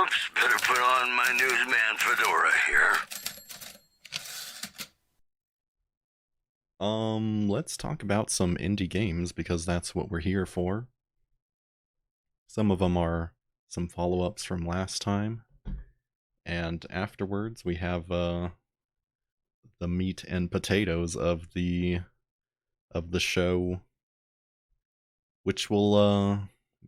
Oops, better put on my newsman fedora here. Let's talk about some indie games because that's what we're here for. Some of them are some follow-ups from last time, and afterwards we have the meat and potatoes of the show, which will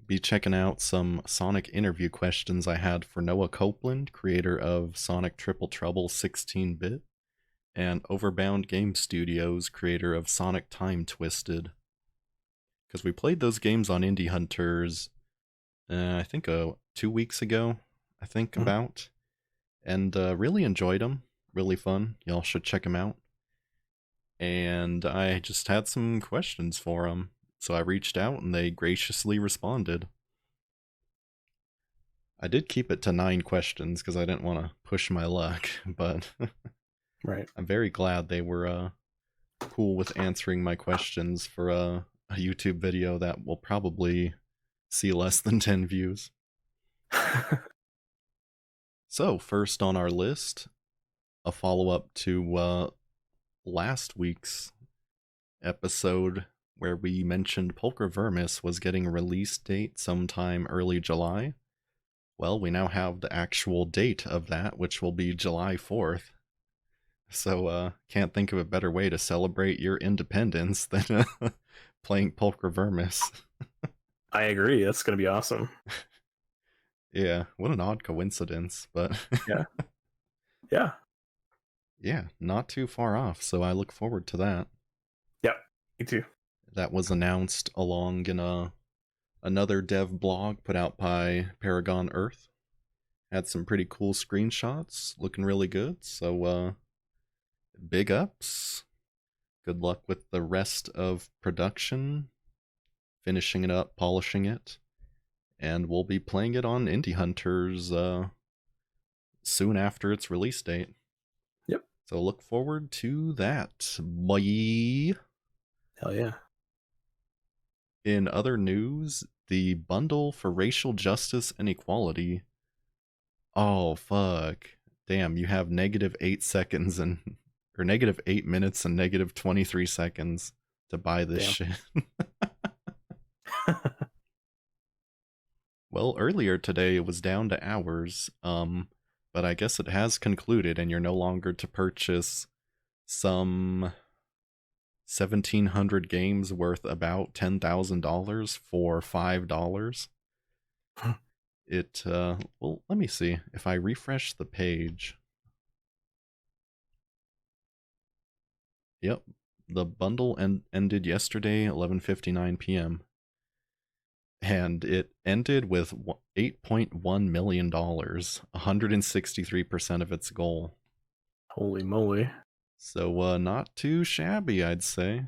be checking out some Sonic interview questions I had for Noah Copeland, creator of Sonic Triple Trouble 16-bit, and Overbound Game Studios, creator of Sonic Time Twisted. Because we played those games on Indie Hunters, I think 2 weeks ago, about, and really enjoyed them. Really fun. Y'all should check them out. And I just had some questions for them, so I reached out and they graciously responded. I did keep it to 9 questions because I didn't want to push my luck, but right. I'm very glad they were cool with answering my questions for a YouTube video that will probably see less than 10 views. So, first on our list, a follow-up to last week's episode where we mentioned Pulcra Vermis was getting a release date sometime early July. Well, we now have the actual date of that, which will be July 4th. So, can't think of a better way to celebrate your independence than playing Pulcra Vermis. I agree. That's going to be awesome. Yeah, what an odd coincidence, but... Yeah. Yeah. Yeah, not too far off, so I look forward to that. Yep, me too. That was announced along in another dev blog put out by Paragon Earth. Had some pretty cool screenshots, looking really good, so big ups. Good luck with the rest of production, finishing it up, polishing it, and we'll be playing it on Indie Hunters soon after its release date. Yep. So look forward to that. Bye. Hell yeah. In other news, the bundle for racial justice and equality. Oh, fuck. Damn, you have -8 seconds and... or -8 minutes and -23 seconds to buy this shit. Well, earlier today it was down to hours, but I guess it has concluded and you're no longer to purchase some 1,700 games worth about $10,000 for $5. It, well, let me see. If I refresh the page. Yep, the bundle ended yesterday, 11:59 p.m. And it ended with $8.1 million, 163% of its goal. Holy moly. So, not too shabby, I'd say.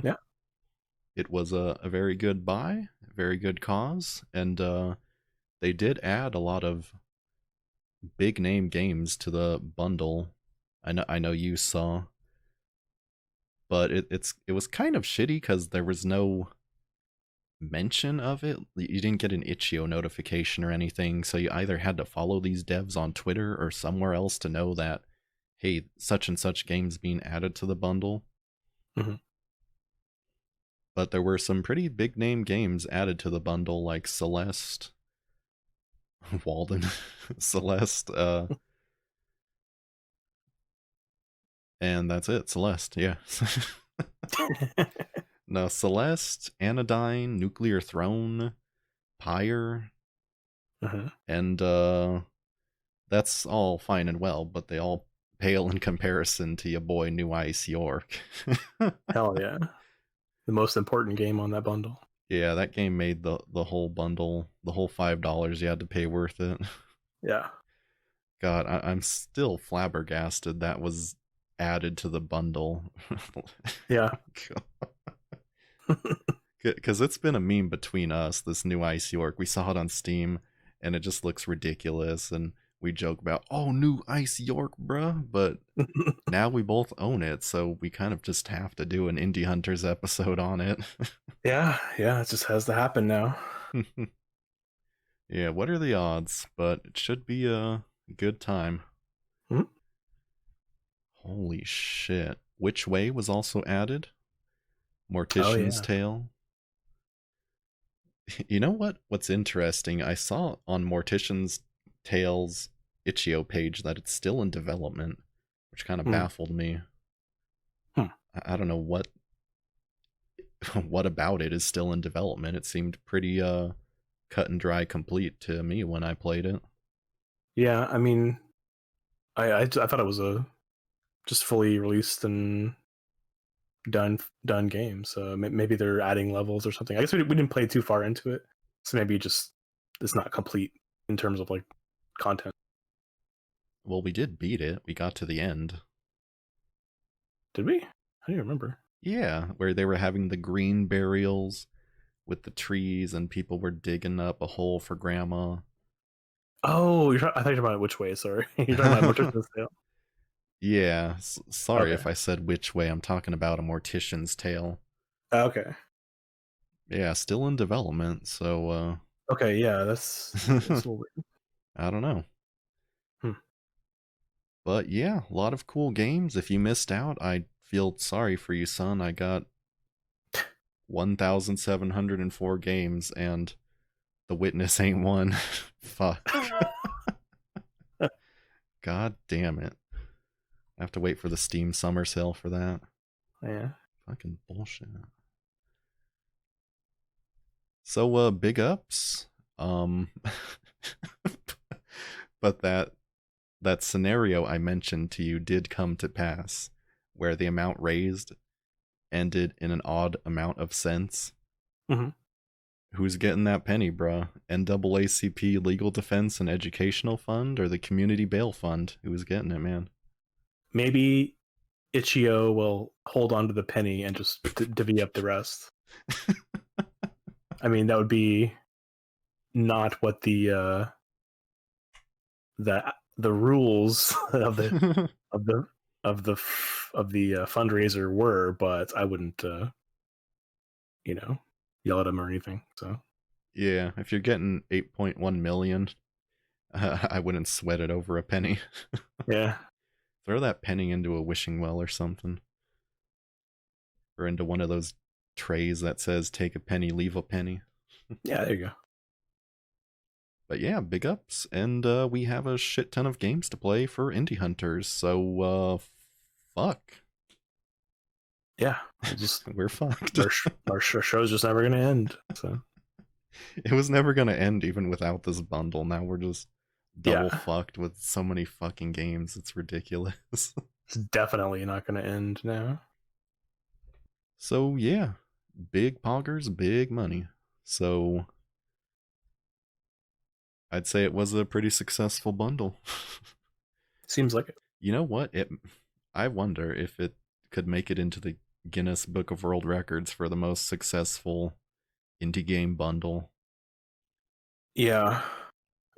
Yeah. It was a very good buy, a very good cause, and they did add a lot of big name games to the bundle. I know you saw, but it was kind of shitty because there was no mention of it. You didn't get an itchio notification or anything, so you either had to follow these devs on Twitter or somewhere else to know that, hey, such and such games being added to the bundle. Mm-hmm. But there were some pretty big name games added to the bundle, like Celeste, Walden, Celeste, and that's it. Celeste, yeah. No, Celeste, Anodyne, Nuclear Throne, Pyre, and that's all fine and well, but they all pale in comparison to your boy New Ice York. Hell yeah. The most important game on that bundle. Yeah, that game made the whole bundle, the whole $5 you had to pay worth it. Yeah. God, I'm still flabbergasted that was added to the bundle. Yeah. Because it's been a meme between us, this New Ice York. We saw it on Steam, and it just looks ridiculous, and we joke about, oh, New Ice York, bruh, but now we both own it, so we kind of just have to do an Indie Hunters episode on it. Yeah, it just has to happen now. Yeah, what are the odds? But it should be a good time. Mhm. Holy shit. Which Way was also added? Oh Mortician's yeah. Tale. You know what? What's interesting? I saw on Mortician's Tale's itchio page that it's still in development, which kind of Mhm. baffled me. Hmm. I don't know what what about it is still in development. It seemed pretty cut and dry complete to me when I played it. Yeah, I mean, I thought it was a just fully released and done game. So maybe they're adding levels or something. I guess we didn't play too far into it, so maybe just it's not complete in terms of like content. Well, we did beat it. We got to the end. Did we? I don't even remember. Yeah, where they were having the green burials with the trees and people were digging up a hole for grandma. Oh, I thought you were talking about Which Way. Sorry, you're talking about Mortician's Tale. Yeah, sorry Okay. if I said Which Way. I'm talking about A Mortician's Tale. Okay. Yeah, still in development, so Okay. Yeah, that's a little weird. I don't know. Hmm. But yeah, a lot of cool games. If you missed out, I feel sorry for you, son. I got 1,704 games and The Witness ain't one. Fuck. God damn it. I have to wait for the Steam summer sale for that. Yeah. Fucking bullshit. So big ups. Um but that scenario I mentioned to you did come to pass where the amount raised ended in an odd amount of cents. Mm-hmm. Who's getting that penny, bruh? NAACP Legal Defense and Educational Fund or the Community Bail Fund? Who's getting it, man? Maybe Itchio will hold on to the penny and just divvy up the rest. I mean, that would be not what the rules of the of the fundraiser were, but I wouldn't yell at him or anything. So Yeah, if you're getting 8.1 million, I wouldn't sweat it over a penny. yeah, Throw that penny into a wishing well or something. Or into one of those trays that says take a penny, leave a penny. yeah, there you go. But yeah, big ups. And we have a shit ton of games to play for Indie Hunters. So, fuck. Yeah, We're fucked. our show's just never gonna end. So It was never going to end even without this bundle. Now we're just double yeah, fucked with so many fucking games. It's ridiculous. it's definitely not gonna end now. So yeah, big poggers, big money. So I'd say it was a pretty successful bundle. Seems like it. You know what? I wonder if it could make it into the Guinness Book of World Records for the most successful indie game bundle. Yeah,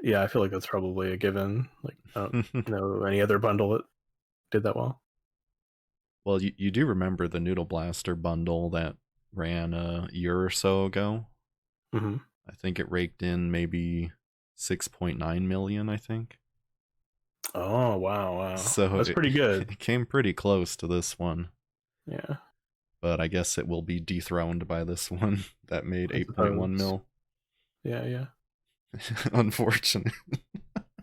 yeah, I feel like that's probably a given. Like, I don't know any other bundle that did that well. Well, you do remember the Noodle Blaster bundle that ran a year or so ago? Mm-hmm. I think it raked in maybe 6.9 million, I think. Oh wow, So that's pretty good. it came pretty close to this one. Yeah, But I guess it will be dethroned by this one that made I 8.1 suppose. mil. Yeah. Unfortunate.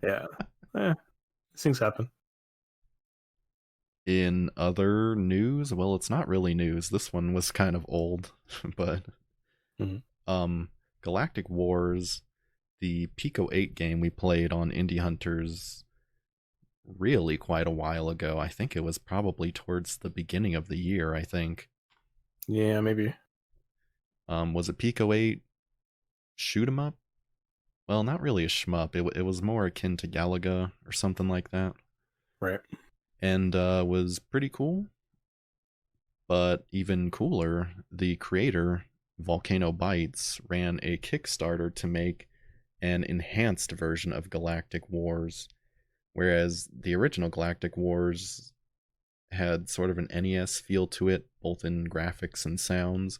Yeah. These things happen. In other news, well, it's not really news. This one was kind of old, but Mhm. Galactic Wars, the Pico 8 game we played on Indie Hunters really quite a while ago. I think it was probably towards the beginning of the year, I think. Yeah, maybe. Was it Pico 8 shoot 'em up? Well, not really a shmup. It was more akin to Galaga or something like that. Right. And was pretty cool. But even cooler, the creator, Volcano Bytes, ran a Kickstarter to make an enhanced version of Galactic Wars, whereas the original Galactic Wars had sort of an NES feel to it, both in graphics and sounds.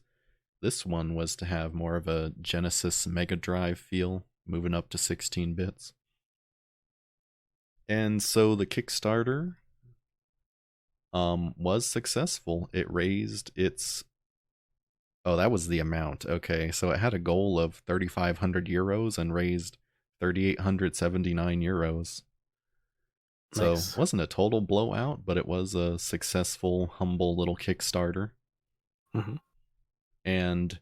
This one was to have more of a Genesis Mega Drive feel, moving up to 16 bits. And so the Kickstarter was successful. It raised its... Oh, that was the amount. Okay, so it had a goal of 3,500 euros and raised 3,879 euros. So Nice. it wasn't a total blowout, but it was a successful, humble little Kickstarter. Mm-hmm. And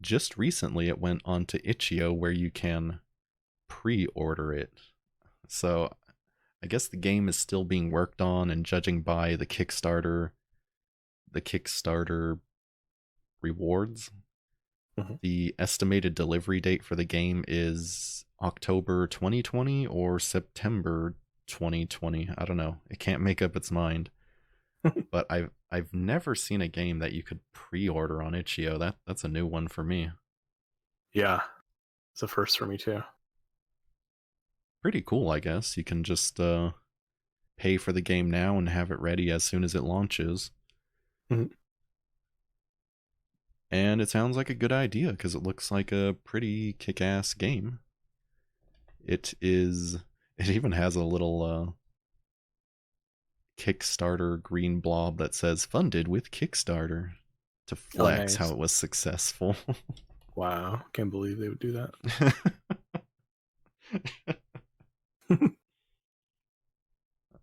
just recently it went on to Itchio, where you can pre-order it. So I guess the game is still being worked on, and judging by the Kickstarter rewards, the estimated delivery date for the game is October 2020 or September 2020. I don't know. It can't make up its mind. But I've never seen a game that you could pre-order on Itch.io. That's a new one for me. Yeah, it's a first for me too. Pretty cool, I guess. You can just pay for the game now and have it ready as soon as it launches. Mm-hmm. And it sounds like a good idea because it looks like a pretty kick-ass game. It even has a little Kickstarter green blob that says funded with Kickstarter to flex how it was successful. Wow, can't believe they would do that.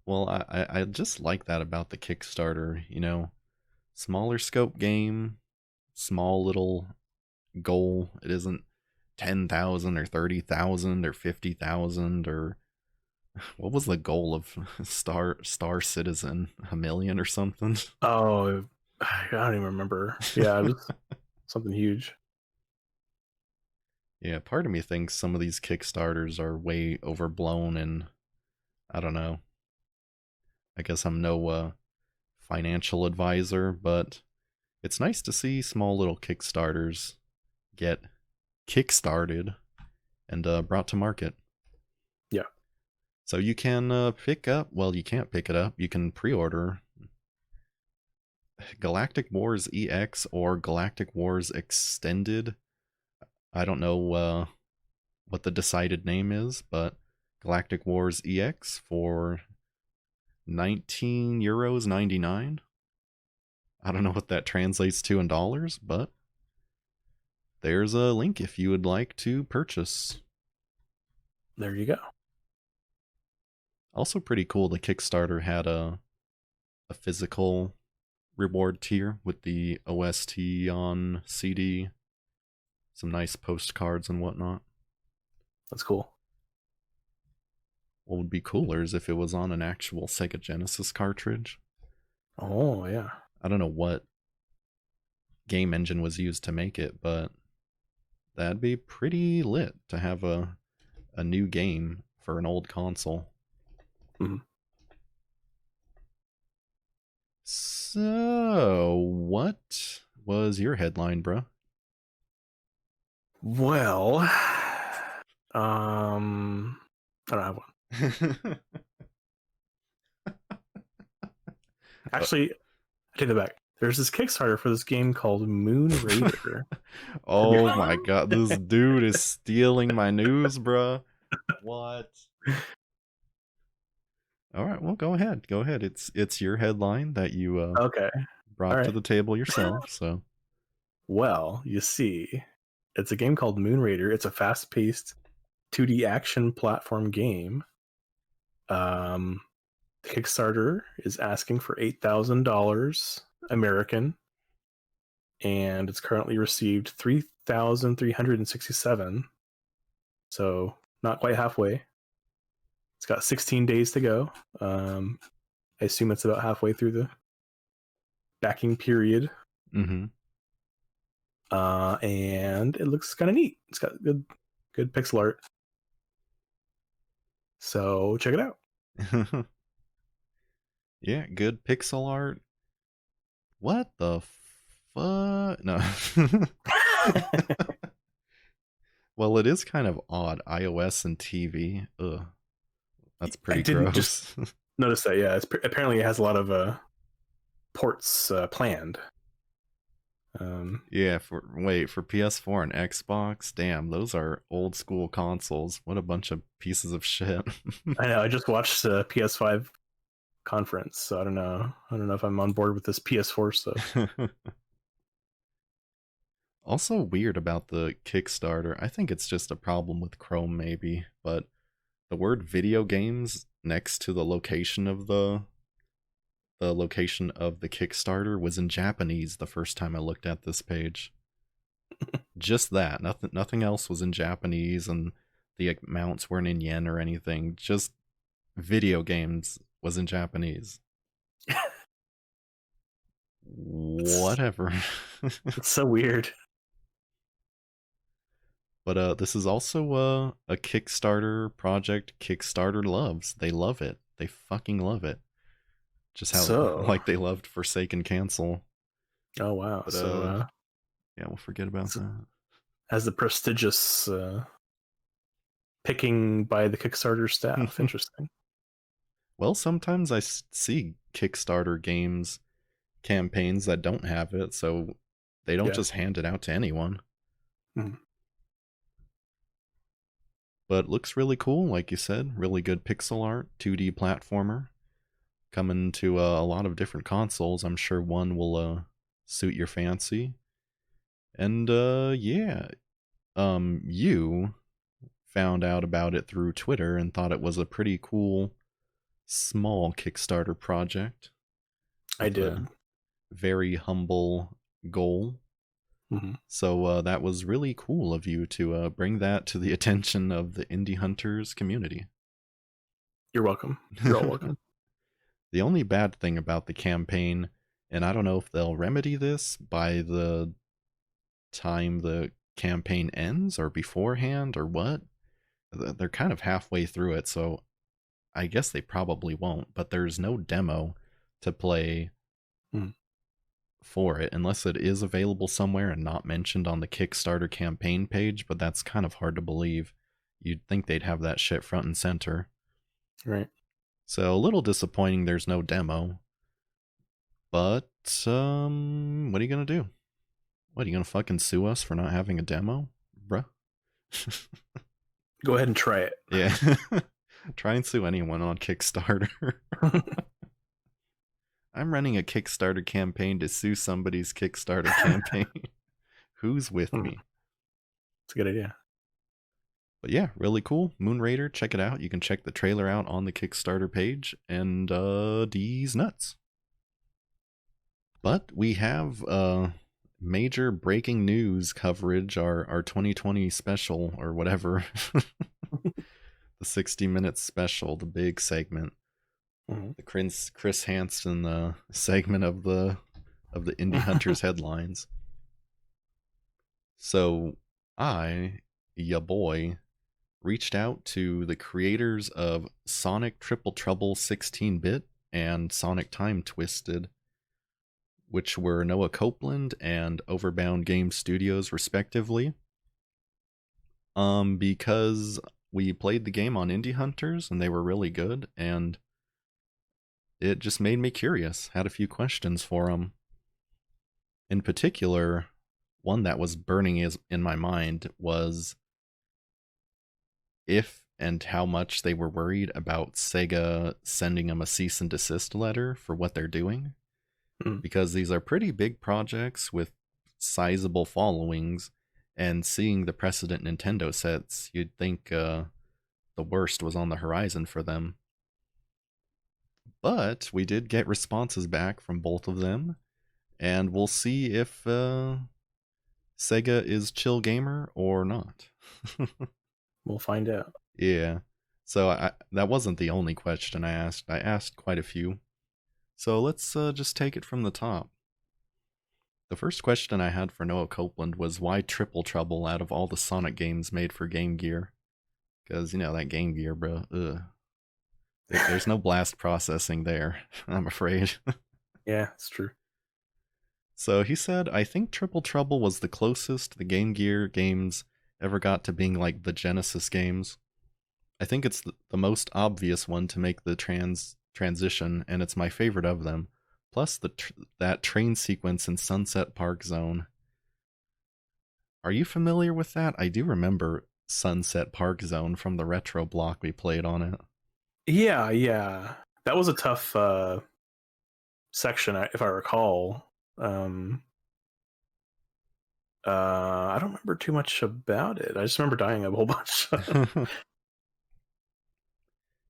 Well, I just like that about the Kickstarter, you know, smaller scope game, small little goal. It isn't 10,000 or 30,000 or 50,000 or what was the goal of Star Citizen? 1,000,000 or something? Oh, I don't even remember. Yeah, it was something huge. Yeah, part of me thinks some of these Kickstarters are way overblown, and I don't know. I guess I'm no financial advisor, but it's nice to see small little Kickstarters get kickstarted and brought to market. Yeah. So you can pick up, well, you can't pick it up, you can pre-order Galactic Wars EX or Galactic Wars Extended. I don't know what the decided name is, but Galactic Wars EX for €19.99. I don't know what that translates to in dollars, but there's a link if you would like to purchase. There you go. Also pretty cool, the Kickstarter had a physical reward tier with the OST on CD, some nice postcards and whatnot. That's cool. What would be cooler is if it was on an actual Sega Genesis cartridge. Oh, yeah. I don't know what game engine was used to make it, but that'd be pretty lit to have a new game for an old console. Mm-hmm. So, what was your headline, bro? Well, I don't have one. Actually, I take that back. There's this Kickstarter for this game called Moon Raider. Oh my god, this dude is stealing my news, bro. What? All right, well, go ahead. Go ahead. It's your headline that you Okay. brought to the table yourself, so. Well, you see, it's a game called Moon Raider. It's a fast-paced 2D action platform game. Kickstarter is asking for $8,000 American, and it's currently received 3,367. So not quite halfway. It's got 16 days to go. I assume it's about halfway through the backing period. Mm-hmm. And it looks kind of neat. It's got good pixel art. So check it out. Yeah, good pixel art. What the fuck? No. Well, it is kind of odd. iOS and TV. Ugh. That's pretty gross. Just notice that, yeah. Apparently it has a lot of ports planned. Yeah, for PS4 and Xbox, damn, those are old school consoles. What a bunch of pieces of shit. I know. I just watched the PS5 conference, so I don't know. I don't know if I'm on board with this PS4 stuff. Also weird about the Kickstarter. I think it's just a problem with Chrome maybe, but the word video games next to the location of the Kickstarter was in Japanese the first time I looked at this page. Just that. Nothing else was in Japanese, and the amounts weren't in yen or anything. Just video games was in Japanese. Whatever. It's so weird. But this is also a Kickstarter project Kickstarter loves. They love it. They fucking love it. Just how like they loved Forsaken Cancel. Oh wow. But, so yeah, we'll forget about that. As the prestigious picking by the Kickstarter staff. Interesting. Well, sometimes I see Kickstarter games campaigns that don't have it, so they don't just hand it out to anyone. But it looks really cool, like you said. Really good pixel art, 2D platformer. Coming to a lot of different consoles. I'm sure one will suit your fancy. And yeah, you found out about it through Twitter and thought it was a pretty cool, small Kickstarter project. I did. Very humble goal. So that was really cool of you to bring that to the attention of the Indie Hunters community. You're welcome. You're all welcome. The only bad thing about the campaign, and I don't know if they'll remedy this by the time the campaign ends or beforehand or what, they're kind of halfway through it, so I guess they probably won't, but there's no demo to play for it unless it is available somewhere and not mentioned on the Kickstarter campaign page, but that's kind of hard to believe. You'd think they'd have that shit front and center. Right. So a little disappointing there's no demo. But what are you gonna do? What, are you gonna fucking sue us for not having a demo? Bruh. Go ahead and try it. Yeah. Try and sue anyone on Kickstarter. I'm running a Kickstarter campaign to sue somebody's Kickstarter campaign. Who's with me? It's a good idea. But yeah, really cool. Moon Raider, check it out. You can check the trailer out on the Kickstarter page. And D's nuts. But we have major breaking news coverage, our 2020 special or whatever. The 60 minutes special, the big segment. The Chris Hansen segment of the Indie Hunters headlines. So I, ya boy, reached out to the creators of Sonic Triple Trouble 16-bit and Sonic Time Twisted, which were Noah Copeland and Overbound Game Studios respectively. Because we played the game on Indie Hunters and they were really good, and it just made me curious. Had a few questions for them. In particular, one that was burning in my mind was if and how much they were worried about SEGA sending them a cease and desist letter for what they're doing. Because these are pretty big projects with sizable followings, and seeing the precedent Nintendo sets, you'd think the worst was on the horizon for them. But we did get responses back from both of them, and we'll see if SEGA is chill gamer or not. We'll find out. Yeah. So that wasn't the only question I asked. I asked quite a few. So let's just take it from the top. The first question I had for Noah Copeland was why Triple Trouble out of all the Sonic games made for Game Gear? Because, you know, that Game Gear, bro. Ugh. There's no blast processing there, I'm afraid. Yeah, it's true. So he said, I think Triple Trouble was the closest the Game Gear games ever got to being like the Genesis games. I think it's the most obvious one to make the transition, and it's my favorite of them. Plus that train sequence in Sunset Park Zone. Are you familiar with that? I do remember Sunset Park Zone from the retro block we played on it. Yeah. That was a tough section, if I recall. I don't remember too much about it. I just remember dying a whole bunch.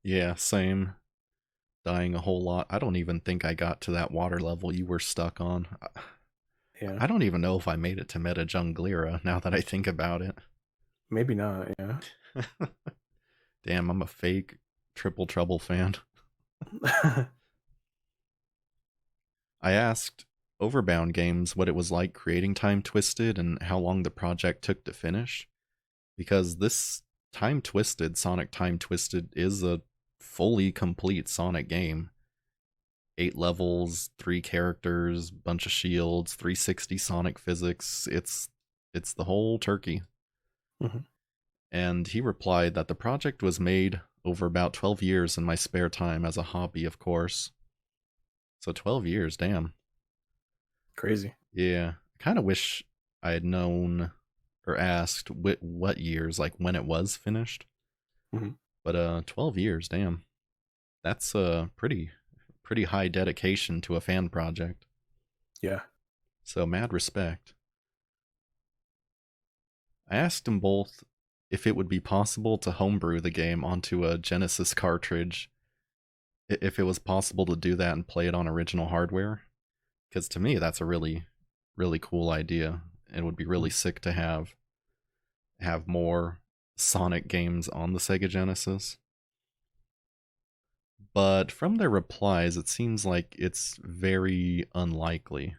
Yeah, same. Dying a whole lot. I don't even think I got to that water level you were stuck on. Yeah. I don't even know if I made it to Meta Junglera now that I think about it. Maybe not, yeah. Damn, I'm a fake Triple Trouble fan. I asked Overbound Games what it was like creating Time Twisted and how long the project took to finish, because this Sonic Time Twisted is a fully complete Sonic game. 8 levels, 3 characters, bunch of shields, 360 Sonic physics. It's the whole turkey. Mm-hmm. And he replied that the project was made over about 12 years in my spare time as a hobby, of course. So 12 years, damn. Crazy. Yeah. I kind of wish I had known or asked what years, like when it was finished. Mm-hmm. But 12 years, damn. That's a pretty high dedication to a fan project. Yeah. So mad respect. I asked them both if it would be possible to homebrew the game onto a Genesis cartridge, if it was possible to do that and play it on original hardware. Because to me, that's a really, really cool idea. It would be really sick to have more Sonic games on the Sega Genesis. But from their replies, it seems like it's very unlikely.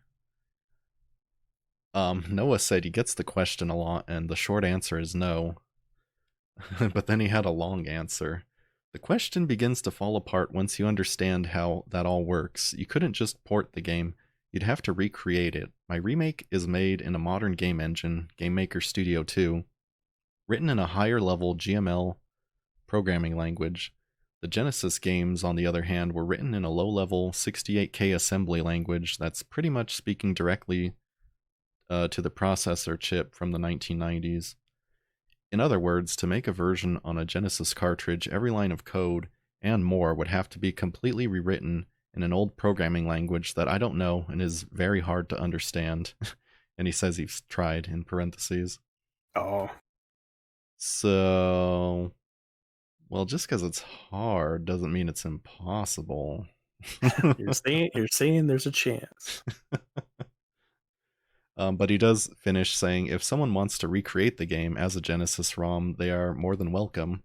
Noah said he gets the question a lot, and the short answer is no. But then he had a long answer. The question begins to fall apart once you understand how that all works. You couldn't just port the game, you'd have to recreate it. My remake is made in a modern game engine, GameMaker Studio 2, written in a higher level GML programming language. The Genesis games, on the other hand, were written in a low-level 68K assembly language that's pretty much speaking directly to the processor chip from the 1990s. In other words, to make a version on a Genesis cartridge, every line of code and more would have to be completely rewritten in an old programming language that I don't know and is very hard to understand. And he says he's tried, in parentheses. Oh. So, well, just because it's hard doesn't mean it's impossible. You're saying there's a chance. But he does finish saying, if someone wants to recreate the game as a Genesis ROM, they are more than welcome,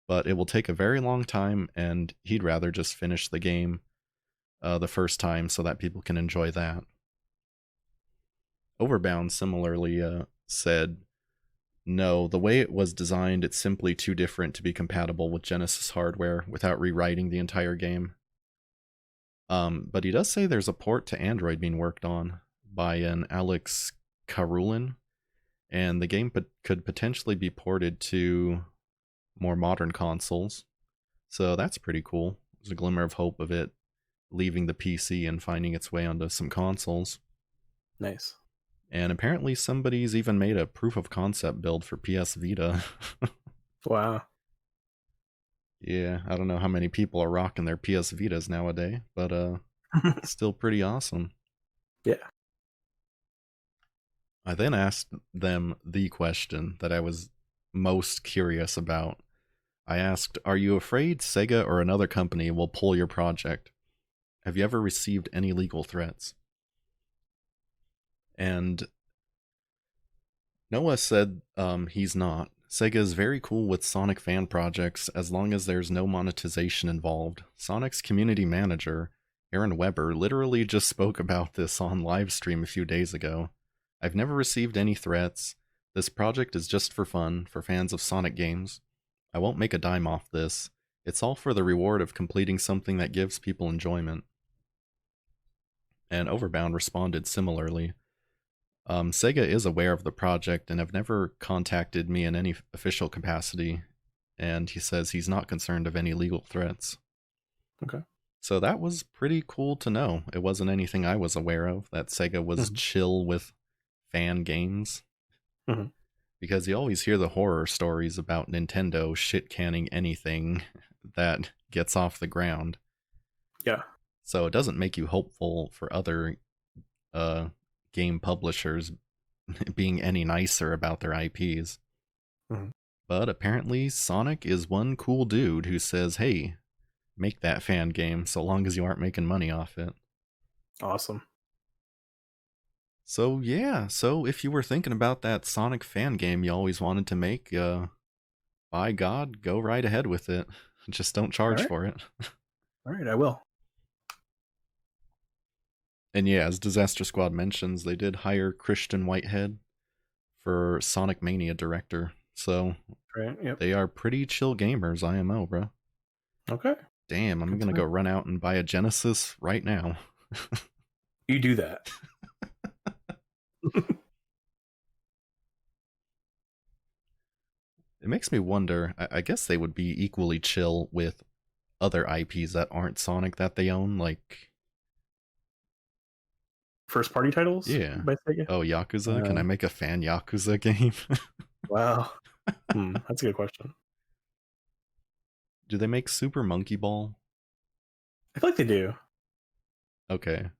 but it will take a very long time, and he'd rather just finish the game the first time so that people can enjoy that. Overbound similarly said, no, the way it was designed, it's simply too different to be compatible with Genesis hardware without rewriting the entire game. But he does say there's a port to Android being worked on by an Alex Karulin, and the game could potentially be ported to more modern consoles. So that's pretty cool. There's a glimmer of hope of it leaving the PC and finding its way onto some consoles. Nice. And apparently somebody's even made a proof of concept build for PS Vita. Wow. Yeah, I don't know how many people are rocking their PS Vitas nowadays, but it's still pretty awesome. Yeah. I then asked them the question that I was most curious about. I asked, are you afraid SEGA or another company will pull your project? Have you ever received any legal threats? And Noah said he's not. SEGA is very cool with Sonic fan projects as long as there's no monetization involved. Sonic's community manager, Aaron Weber, literally just spoke about this on livestream a few days ago. I've never received any threats. This project is just for fun, for fans of Sonic games. I won't make a dime off this. It's all for the reward of completing something that gives people enjoyment. And Overbound responded similarly. SEGA is aware of the project and have never contacted me in any official capacity, and he says he's not concerned of any legal threats. Okay. So that was pretty cool to know. It wasn't anything I was aware of, that Sega was chill with fan games. Mhm. Because you always hear the horror stories about Nintendo shit-canning anything that gets off the ground. Yeah. So it doesn't make you hopeful for other game publishers being any nicer about their IPs. Mhm. But apparently Sonic is one cool dude who says, hey, make that fan game so long as you aren't making money off it. Awesome. So yeah, so if you were thinking about that Sonic fan game you always wanted to make, by God, go right ahead with it. Just don't charge for it. All right, I will. And yeah, as Disaster Squad mentions, they did hire Christian Whitehead for Sonic Mania director. So Right. Yep. they are pretty chill gamers, IMO, bro. Okay. Damn, I'm gonna go run out and buy a Genesis right now. You do that. It makes me wonder, I guess they would be equally chill with other IPs that aren't Sonic that they own, like... First party titles? Yeah. By Sega? Oh, Yakuza? Can I make a fan Yakuza game? Wow. That's a good question. Do they make Super Monkey Ball? I feel like they do. Okay.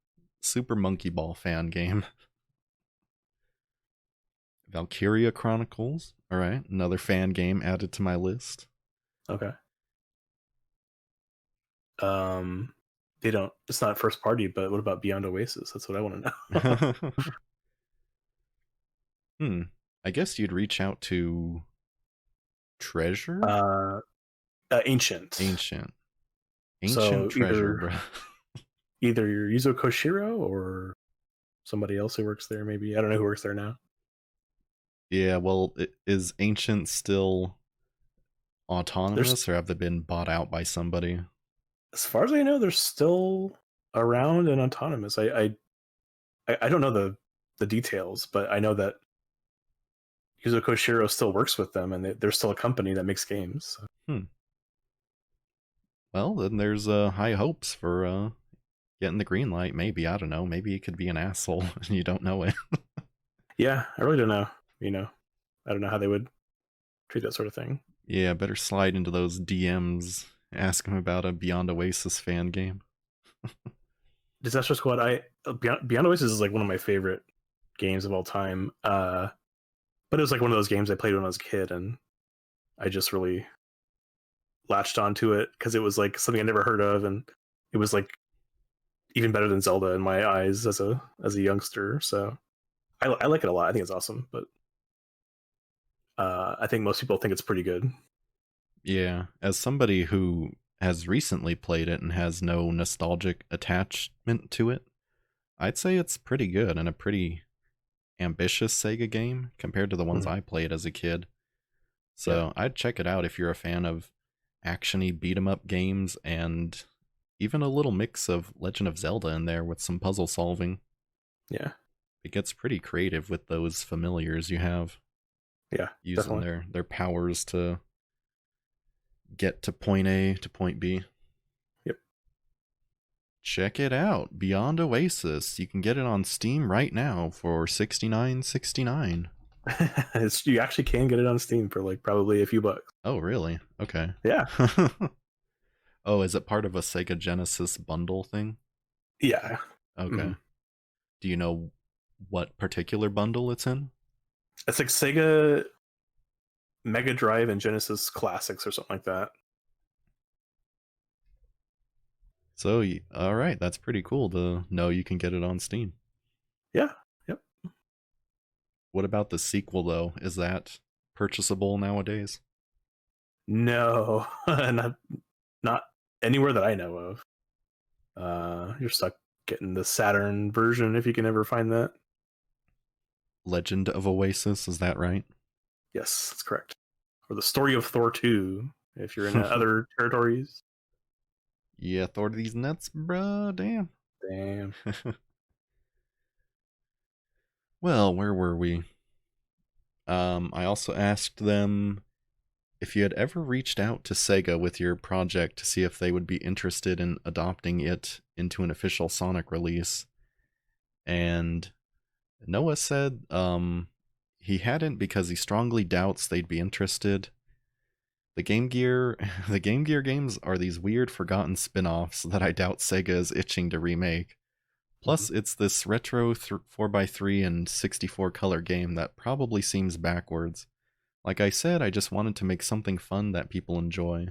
Super Monkey Ball fan game. Valkyria Chronicles. Alright, another fan game added to my list. Okay. They don't. It's not first party, but what about Beyond Oasis? That's what I want to know. I guess you'd reach out to Treasure? Ancient. Ancient So Treasure, bro. Either Yuzo Koshiro or somebody else who works there, maybe. I don't know who works there now. Yeah, well, is Ancient still autonomous, or have they been bought out by somebody? As far as I know, they're still around and autonomous. I don't know the details, but I know that Yuzo Koshiro still works with them, and they're still a company that makes games. So. Well, then there's high hopes for getting the green light. Maybe, I don't know. Maybe it could be an asshole and you don't know it. Yeah, I really don't know. I don't know how they would treat that sort of thing. Yeah, better slide into those DMs. Ask him about a Beyond Oasis fan game. Disaster Squad, Beyond Oasis is like one of my favorite games of all time. But it was like one of those games I played when I was a kid, and I just really latched onto it because it was like something I never heard of, and it was like even better than Zelda in my eyes as a youngster. So I like it a lot. I think it's awesome, but I think most people think it's pretty good. Yeah, as somebody who has recently played it and has no nostalgic attachment to it, I'd say it's pretty good and a pretty ambitious Sega game compared to the ones I played as a kid. So I'd check it out if you're a fan of action-y beat-em-up games and even a little mix of Legend of Zelda in there with some puzzle solving. Yeah. It gets pretty creative with those familiars you have. Yeah, using their powers to get to point A to point B. Yep. Check it out. Beyond Oasis. You can get it on Steam right now for $69.69. You actually can get it on Steam for like probably a few bucks. Oh, really? Okay. Yeah. Oh, is it part of a Sega Genesis bundle thing? Yeah. Okay. Do you know what particular bundle it's in? It's like Sega Mega Drive and Genesis Classics or something like that. So, all right, that's pretty cool to know you can get it on Steam. Yeah. Yep. What about the sequel, though? Is that purchasable nowadays? No, not anywhere that I know of. You're stuck getting the Saturn version if you can ever find that. Legend of Oasis, is that right? Yes, that's correct. Or the Story of Thor 2, if you're in other territories. Yeah, Thor to these nuts, bruh. Damn. Well, where were we? I also asked them if you had ever reached out to SEGA with your project to see if they would be interested in adopting it into an official Sonic release, and Noah said he hadn't because he strongly doubts they'd be interested. The Game Gear games are these weird forgotten spin-offs that I doubt Sega is itching to remake. Plus, it's this retro 4x3 and 64 color game that probably seems backwards. Like I said, I just wanted to make something fun that people enjoy.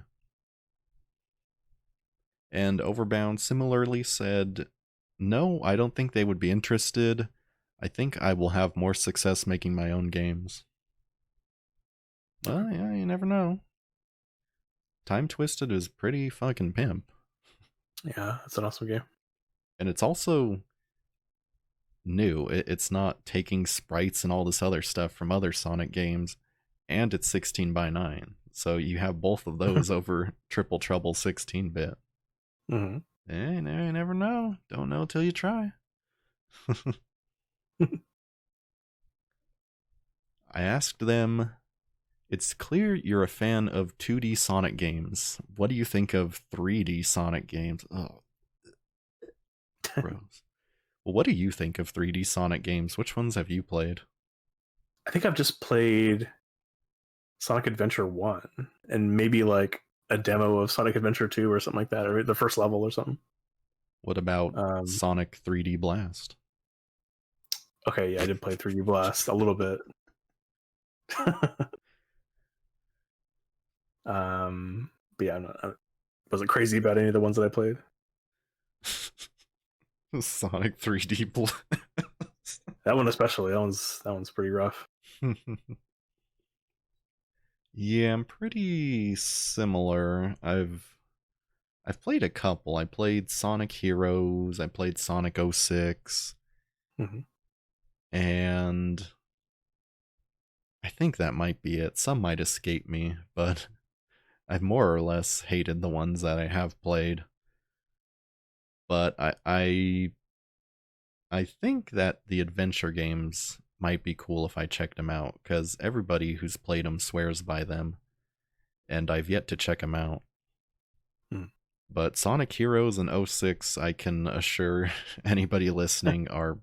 And Overbound similarly said, no, I don't think they would be interested. I think I will have more success making my own games. Well, yeah, you never know. Time Twisted is pretty fucking pimp. Yeah, it's an awesome game. And it's also new. It's not taking sprites and all this other stuff from other Sonic games, and it's 16:9. So you have both of those over Triple Trouble 16-bit. Mm-hmm. You never know. Don't know till you try. I asked them, it's clear you're a fan of 2D Sonic games. What do you think of 3D Sonic games? Oh, gross. Well, what do you think of 3D Sonic games? Which ones have you played? I think I've just played Sonic Adventure 1 and maybe like a demo of Sonic Adventure 2 or something like that, or the first level or something. What about Sonic 3D Blast? Okay, yeah, I did play 3D Blast a little bit. But yeah, I wasn't crazy about any of the ones that I played. Sonic 3D Blast. That one especially. That one's pretty rough. Yeah, I'm pretty similar. I've played a couple. I played Sonic Heroes, I played Sonic 06, and I think that might be it. Some might escape me, but I've more or less hated the ones that I have played. But I think that the adventure games might be cool if I checked them out, because everybody who's played them swears by them, and I've yet to check them out. But Sonic Heroes and 06, I can assure anybody listening, are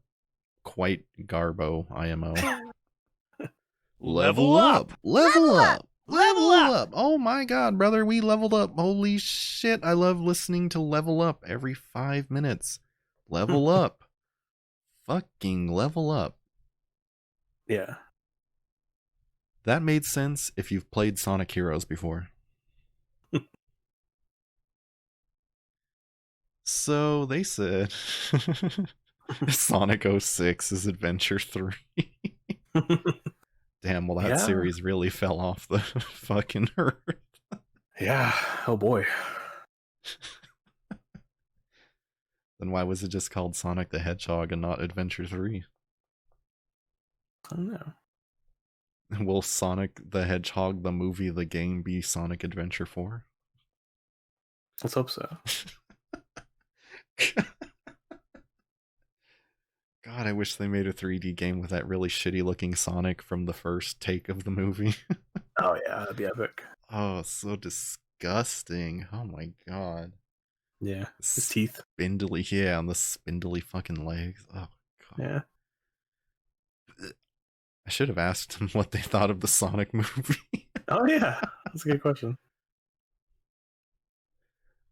quite garbo IMO. Level up! Level up! Level up! Oh my god, brother, we leveled up. Holy shit, I love listening to Level Up every 5 minutes. Level up. Fucking level up. Yeah. That made sense if you've played Sonic Heroes before. So they said Sonic 06 is Adventure 3. Damn, well that series really fell off the fucking earth. Yeah, oh boy. Then why was it just called Sonic the Hedgehog and not Adventure 3? I don't know. Will Sonic the Hedgehog, the movie, the game, be Sonic Adventure 4? Let's hope so. God, I wish they made a 3D game with that really shitty looking Sonic from the first take of the movie. Oh yeah, that'd be epic. Oh, so disgusting. Oh my god. Yeah, his teeth. Spindly, yeah, on the spindly fucking legs. Oh god. Yeah. I should have asked them what they thought of the Sonic movie. Oh yeah, that's a good question.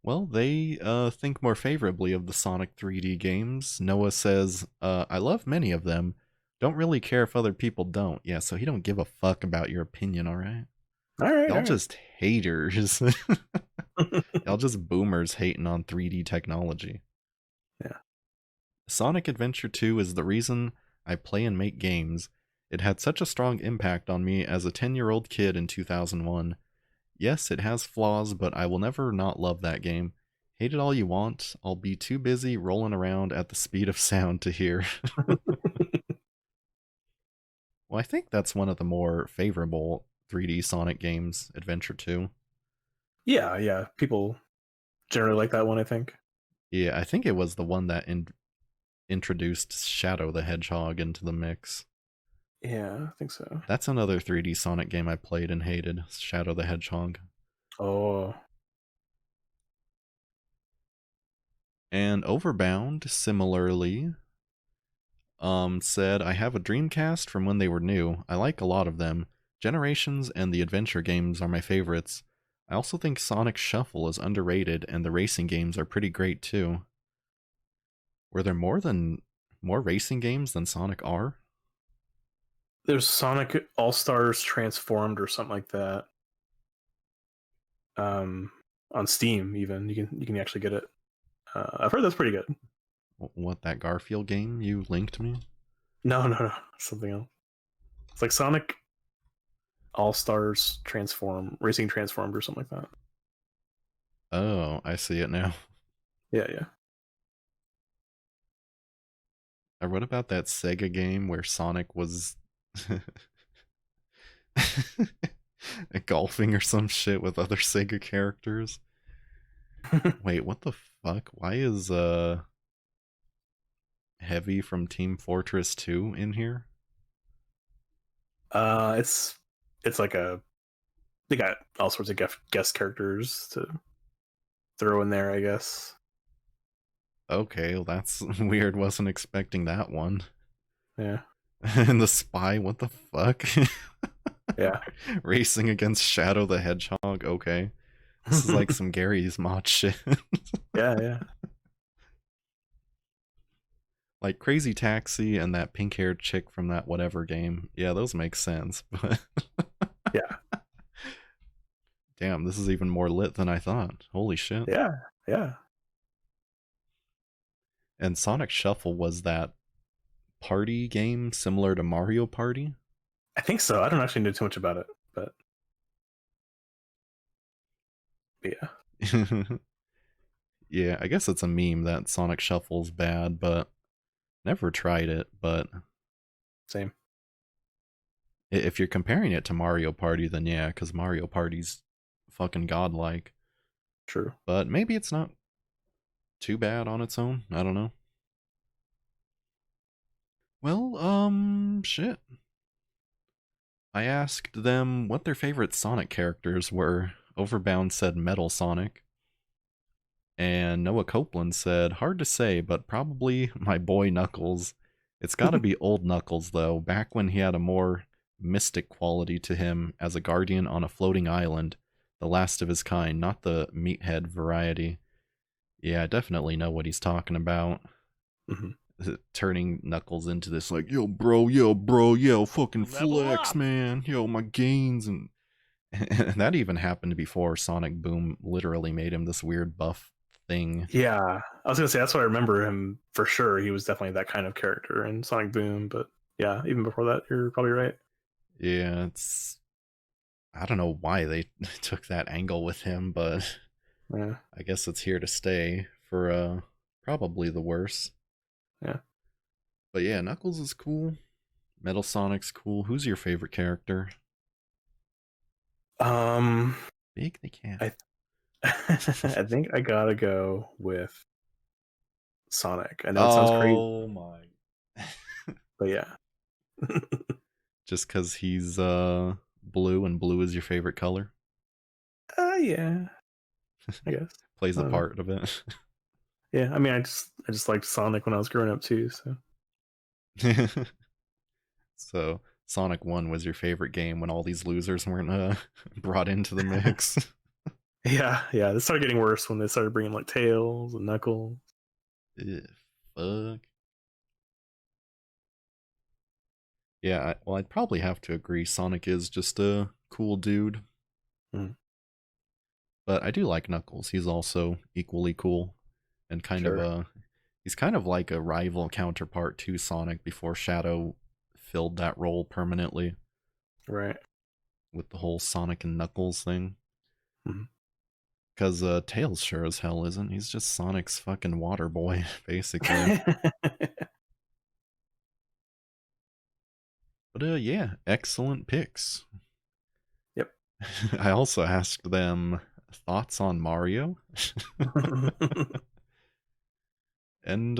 Well, they think more favorably of the Sonic 3D games. Noah says, I love many of them. Don't really care if other people don't. Yeah, so he don't give a fuck about your opinion, alright? Alright. Y'all just haters. Y'all just boomers hating on 3D technology. Yeah. Sonic Adventure 2 is the reason I play and make games. It had such a strong impact on me as a 10-year-old kid in 2001. Yes, it has flaws, but I will never not love that game. Hate it all you want. I'll be too busy rolling around at the speed of sound to hear. Well, I think that's one of the more favorable 3D Sonic games, Adventure 2. Yeah. People generally like that one, I think. Yeah, I think it was the one that introduced Shadow the Hedgehog into the mix. Yeah, I think so. That's another 3D Sonic game I played and hated, Shadow the Hedgehog. Oh. And Overbound, similarly, said, I have a Dreamcast from when they were new. I like a lot of them. Generations and the adventure games are my favorites. I also think Sonic Shuffle is underrated, and the racing games are pretty great too. Were there more racing games than Sonic R? There's Sonic All-Stars Transformed or something like that. On Steam, even you can actually get it. I've heard that's pretty good. What, that Garfield game you linked me? No, something else. It's like Sonic All-Stars Racing Transformed or something like that. Oh, I see it now. Yeah. I read about that Sega game where Sonic was golfing or some shit with other Sega characters. Wait, what the fuck? Why is Heavy from Team Fortress 2 in here? It's like they got all sorts of guest characters to throw in there, I guess. Okay, well that's weird. Wasn't expecting that one. Yeah. And the spy, what the fuck? Yeah. Racing against Shadow the Hedgehog. Okay. This is like some Gary's mod shit. Yeah. Like Crazy Taxi and that pink-haired chick from that whatever game. Yeah, those make sense, but Yeah. damn, this is even more lit than I thought. Holy shit. Yeah. And Sonic Shuffle was that party game similar to Mario Party? I think so. I don't actually know too much about it, but yeah. Yeah, I guess it's a meme that Sonic Shuffle's bad, but never tried it, but Same. if you're comparing it to Mario Party, then yeah, because Mario Party's fucking godlike. True. But maybe it's not too bad on its own. I don't know. Well, shit. I asked them what their favorite Sonic characters were. Overbound said Metal Sonic. And Noah Copeland said, hard to say, but probably my boy Knuckles. It's gotta be old Knuckles, though, back when he had a more mystic quality to him as a guardian on a floating island, the last of his kind, not the meathead variety. Yeah, I definitely know what he's talking about. Mm-hmm. Turning Knuckles into this, like, yo, bro, fucking flex, man. Yo, my gains. And that even happened before Sonic Boom literally made him this weird buff thing. Yeah, I was gonna say that's what I remember him for sure. He was definitely that kind of character in Sonic Boom, but yeah, even before that, you're probably right. Yeah, I don't know why they took that angle with him, but Yeah. I guess it's here to stay for probably the worse. Yeah. But yeah, Knuckles is cool. Metal Sonic's cool. Who's your favorite character? Big the cat. I think I gotta go with Sonic. I know it sounds crazy. Oh my. But yeah. Just because he's blue and blue is your favorite color? Yeah. I guess. Plays a part of it. Yeah, I mean I just liked Sonic when I was growing up too, so. So Sonic 1 was your favorite game when all these losers weren't brought into the mix. Yeah. It started getting worse when they started bringing like Tails and Knuckles. Ugh, fuck. Yeah, well, I'd probably have to agree. Sonic is just a cool dude. Mm. But I do like Knuckles. He's also equally cool. And kind of he's kind of like a rival counterpart to Sonic before Shadow filled that role permanently. Right. With the whole Sonic and Knuckles thing. Mm-hmm. Because Tails sure as hell isn't. He's just Sonic's fucking water boy, basically. But yeah, excellent picks. Yep. I also asked them thoughts on Mario. And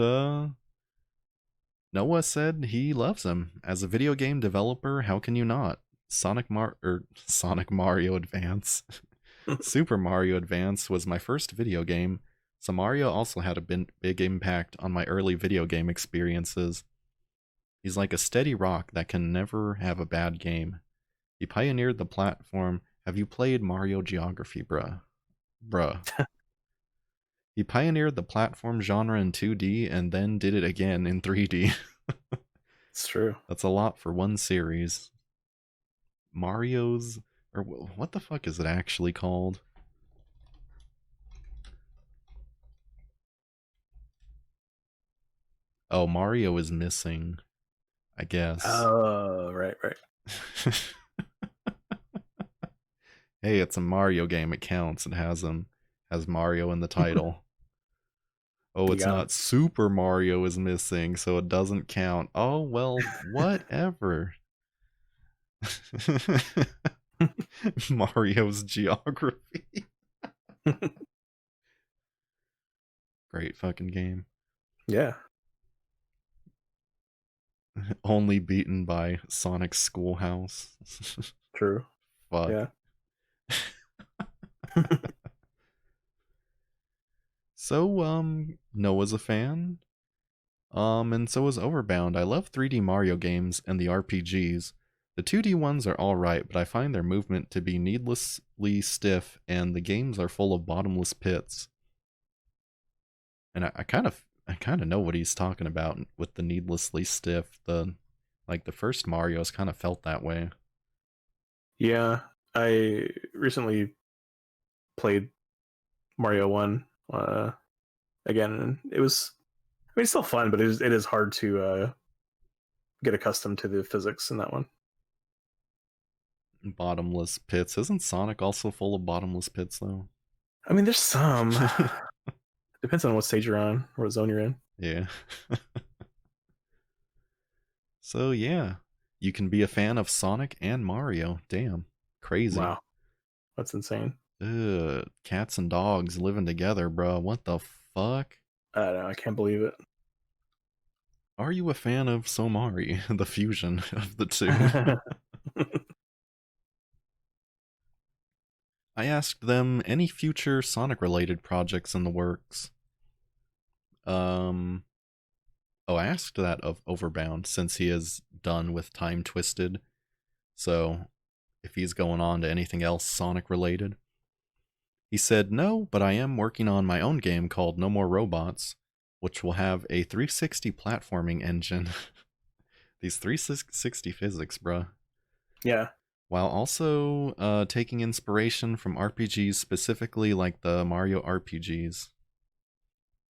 Noah said he loves him. As a video game developer, how can you not? Sonic Mario Advance. Super Mario Advance was my first video game, so Mario also had a big impact on my early video game experiences. He's like a steady rock that can never have a bad game. He pioneered the platform. Have you played Mario Geography, bruh? He pioneered the platform genre in 2D and then did it again in 3D. It's true. That's a lot for one series. Mario's... Or what the fuck is it actually called? Oh, Mario is missing, I guess. Oh, right. Hey, it's a Mario game. It counts. It has Mario in the title. Oh, it's not Super Mario is missing, so it doesn't count. Oh, well, whatever. Mario's Geography. Great fucking game. Yeah. Only beaten by Sonic's Schoolhouse. True. Fuck. Yeah. So, Noah's a fan. And so is Overbound. I love 3D Mario games and the RPGs. The 2D ones are alright, but I find their movement to be needlessly stiff, and the games are full of bottomless pits. And I kind of know what he's talking about with the needlessly stiff. The first Mario's kind of felt that way. Yeah, I recently played Mario 1 again, and it's still fun, but it is hard to get accustomed to the physics in that one. Bottomless pits. Isn't Sonic also full of bottomless pits, though? I mean, there's some. Depends on what stage you're on, or what zone you're in. Yeah. So, yeah. You can be a fan of Sonic and Mario. Damn. Crazy. Wow. That's insane. Cats and dogs living together, bro. What the fuck? I don't know. I can't believe it. Are you a fan of Somari, the fusion of the two? I asked them any future Sonic-related projects in the works. I asked that of Overbound, since he is done with Time Twisted. So, if he's going on to anything else Sonic-related. He said, no, but I am working on my own game called No More Robots, which will have a 360 platforming engine. These 360 physics, bruh. Yeah. While also taking inspiration from RPGs, specifically like the Mario RPGs.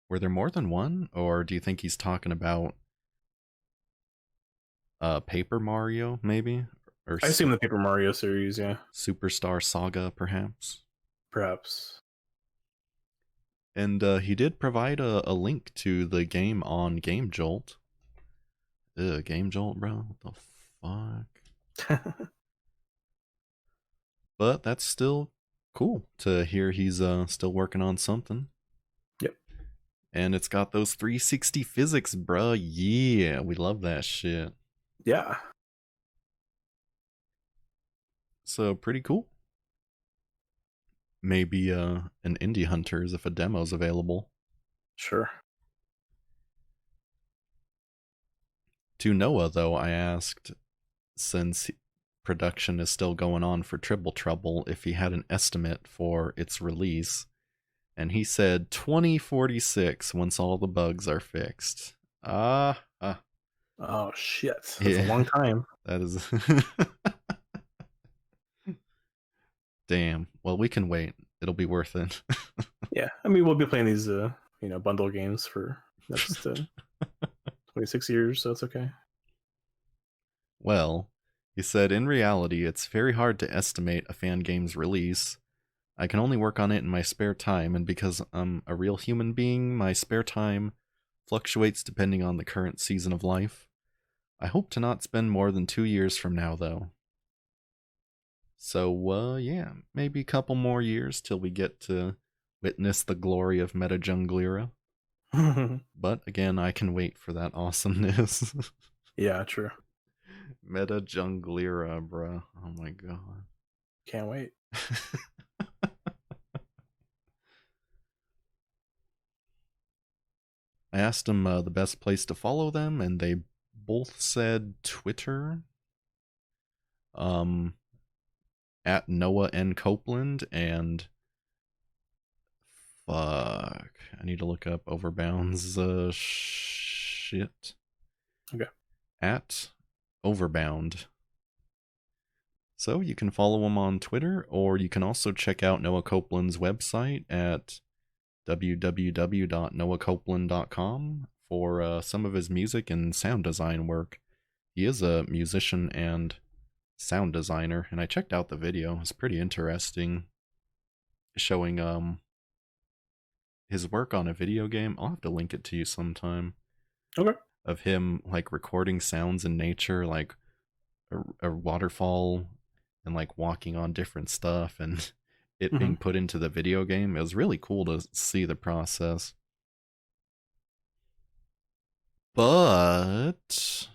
Were there more than one? Or do you think he's talking about Paper Mario, maybe? Or I assume the Paper Mario series, yeah. Superstar Saga, perhaps? Perhaps. And he did provide a link to the game on Game Jolt. Game Jolt, bro? What the fuck? But that's still cool to hear he's still working on something. Yep. And it's got those 360 physics, bruh. Yeah, we love that shit. Yeah. So pretty cool. Maybe an Indie Hunters if a demo's available. Sure. To Noah, though, I asked, since production is still going on for Triple Trouble, if he had an estimate for its release. And he said 2046 once all the bugs are fixed. Oh, shit. That's a long time. That is... Damn. Well, we can wait. It'll be worth it. Yeah. I mean, we'll be playing these, bundle games for next 26 years, so it's okay. Well, he said, in reality, it's very hard to estimate a fan game's release. I can only work on it in my spare time, and because I'm a real human being, my spare time fluctuates depending on the current season of life. I hope to not spend more than 2 years from now, though. So, yeah, maybe a couple more years till we get to witness the glory of Meta Junglera. But again, I can wait for that awesomeness. Yeah, true. Meta Junglera, bruh. Oh my god. Can't wait. I asked them the best place to follow them, and they both said Twitter. At Noah N. Copeland, and fuck, I need to look up Overbound's shit. Okay. At Overbound. So you can follow him on Twitter, or you can also check out Noah Copeland's website at www.noahcopeland.com for some of his music and sound design work. He is a musician and sound designer, and I checked out the video. It's pretty interesting, showing his work on a video game. I'll have to link it to you sometime. Okay. Of him like recording sounds in nature, like a waterfall, and like walking on different stuff, and it being put into the video game. It was really cool to see the process. But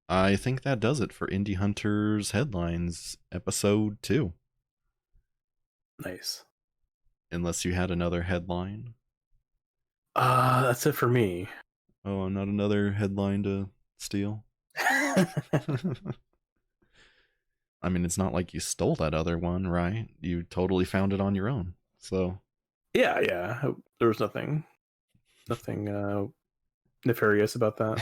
I think that does it for Indie Hunters Headlines episode 2. Nice. Unless you had another headline. That's it for me. Oh, not another headline to steal? I mean, it's not like you stole that other one, right? You totally found it on your own. So Yeah. There was nothing nefarious about that.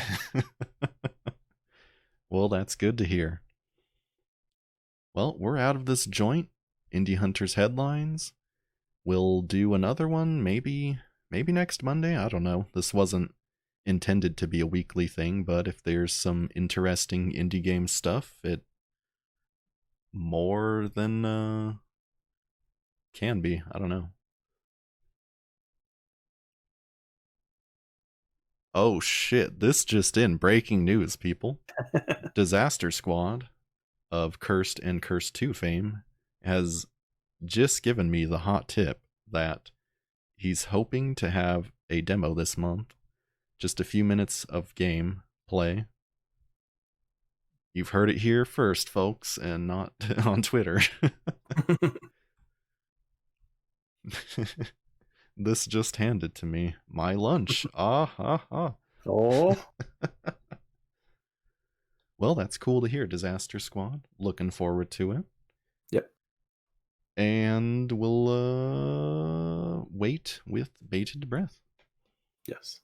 Well, that's good to hear. Well, we're out of this joint. Indie Hunters Headlines. We'll do another one maybe next Monday. I don't know. This wasn't intended to be a weekly thing, but if there's some interesting indie game stuff, it more than can be. I don't know. Oh shit, this just in. Breaking news, people. Disaster Squad of Cursed and Cursed 2 fame has just given me the hot tip that he's hoping to have a demo this month. Just a few minutes of game play. You've heard it here first, folks, and not on Twitter. This just handed to me. My lunch. Ah. Oh. Well, that's cool to hear, Disaster Squad. Looking forward to it. Yep. And we'll wait with bated breath. Yes.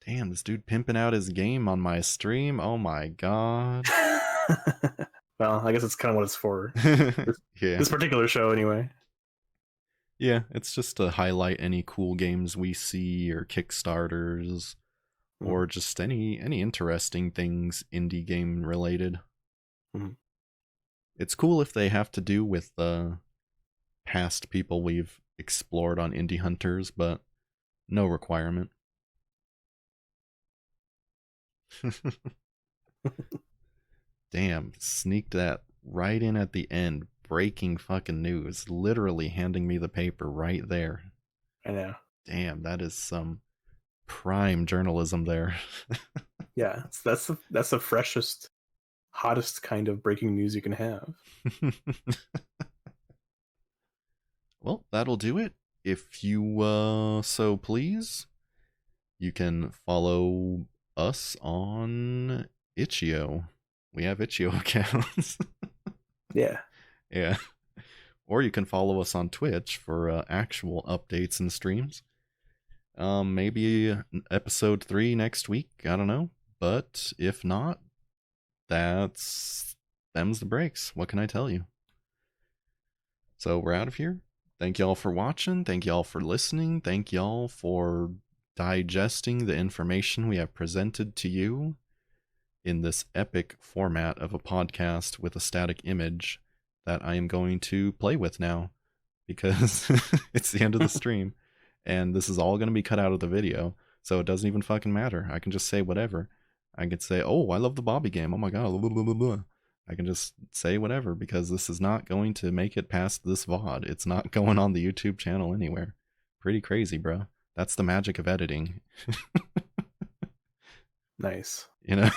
Damn, this dude pimping out his game on my stream. Oh my god. Well, I guess it's kind of what it's for. Yeah. This particular show, anyway. Yeah, it's just to highlight any cool games we see, or Kickstarters, or just any interesting things indie game related. It's cool if they have to do with past people we've explored on Indie Hunters, but no requirement. Damn, sneaked that right in at the end. Breaking fucking news. Literally handing me the paper right there. I know. Damn, that is some prime journalism there. Yeah, that's the freshest, hottest kind of breaking news you can have. Well, that'll do it. If you so please, you can follow us on itchio. We have itchio accounts. Yeah. Yeah. Or you can follow us on Twitch for actual updates and streams. Maybe episode 3 next week. I don't know. But if not, them's the breaks. What can I tell you? So we're out of here. Thank y'all for watching. Thank y'all for listening. Thank y'all for digesting the information we have presented to you in this epic format of a podcast with a static image that I am going to play with now, because it's the end of the stream and this is all going to be cut out of the video, so it doesn't even fucking matter. I can just say whatever. I could say, oh, I love the Bobby game, oh my god, blah, blah, blah, blah. I can just say whatever, because this is not going to make it past this VOD. It's not going on the YouTube channel anywhere. pretty crazy, bro. That's the magic of editing. Nice. You know?